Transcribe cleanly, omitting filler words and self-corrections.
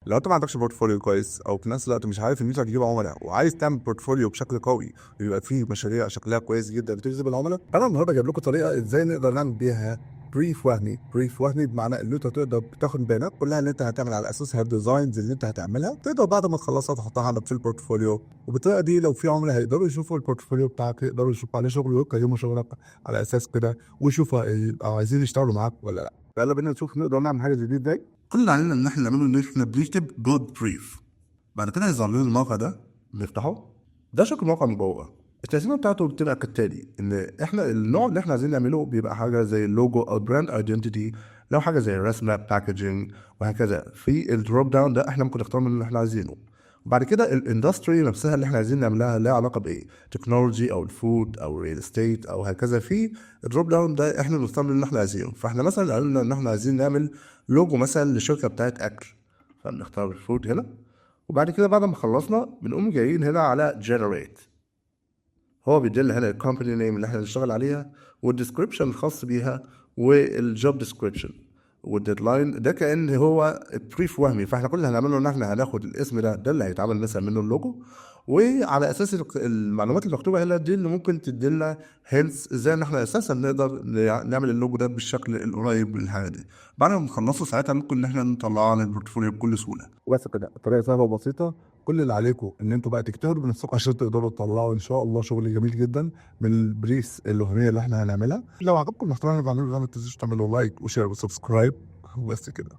لو انت ما عندكش بورتفوليو كويس او في نفس الوقت مش عارف ان انت تجيب عملاء وعايز تعمل بورتفوليو بشكل قوي ويبقى فيه مشاريع شكلها كويس جدا بتجذب العملاء، انا النهارده جايب لكم طريقه ازاي نقدر نعمل بيها بريف وهمي. بريف وهمي بمعنى ان انت تقدر تاخد البيانات كلها اللي انت هتعمل على اساسها الديزاينز اللي انت هتعملها، تقدر بعد ما تخلصها تحطها عندك في البورتفوليو. وبالطريقه دي لو في عملاء هيقدروا يشوفوا البورتفوليو بتاعك، يقدروا يشوفوا عليه شغل ويقيموا شغلك على اساس كده، ويشوفوا يبقوا عايزين يشتغلوا معاك ولا لا. فيلا بينا نشوف نقدر نعمل حاجه زي دي ازاي. كل اللي علينا ان احنا نعمله ان احنا بنكتب جود بريف. بعد كده هيظهر لنا الموقع ده، نفتحه. ده شكل الموقع من جوه. التقسيمه بتاعته بتبقى كالتالي: ان احنا النوع اللي احنا عايزين نعمله بيبقى حاجه زي اللوجو او براند ايدنتيتي، لو حاجه زي رسمه باكجينج وهكذا. في الدروب داون ده احنا ممكن نختار من اللي احنا عايزينه. وبعد كده الاندستري نفسها اللي احنا عايزين نعملها لها علاقه بايه، تكنولوجي او الفود او الريل استيت او هكذا. في الدروب داون ده احنا بنختار من اللي احنا عايزينه. فاحنا مثلا قلنا ان احنا عايزين نعمل لوجو مثلا لشركه بتاعت اكل، فبنختار الفود هنا. وبعد كده بعد ما خلصنا بنقوم جايين هنا على generate. هو بيدينا هنا الكومباني نيم اللي احنا هنشتغل عليها، والديسكريبشن الخاص بيها، والجوب ديسكريبشن، والديدلاين. ده كأن هو بريف وهمي. فاحنا كل اللي هنعمله ان احنا هناخد الاسم ده اللي هيتعمل مثلا منه اللوجو، وعلى اساس المعلومات المكتوبه هنا دي اللي ممكن تدينا هنتس ازاي ان احنا اساسا نقدر نعمل اللوجو ده بالشكل القريب من الحاجه دي. بعد ما نخلصه ساعتها ممكن ان احنا نطلعه على البورتفوليو بكل سهوله. وبس كده، الطريقه سهله وبسيطه. كل اللي عليكم ان انتوا بقى تجتهدوا بنفسكم عشان تقدروا تطلعوا ان شاء الله شغل جميل جدا من البريس الوهميه اللي احنا هنعملها. لو عجبكم المحتوى اللي بعمله ده ما تنسوش تعملوا لايك وشير وسبسكرايب. وبس كده.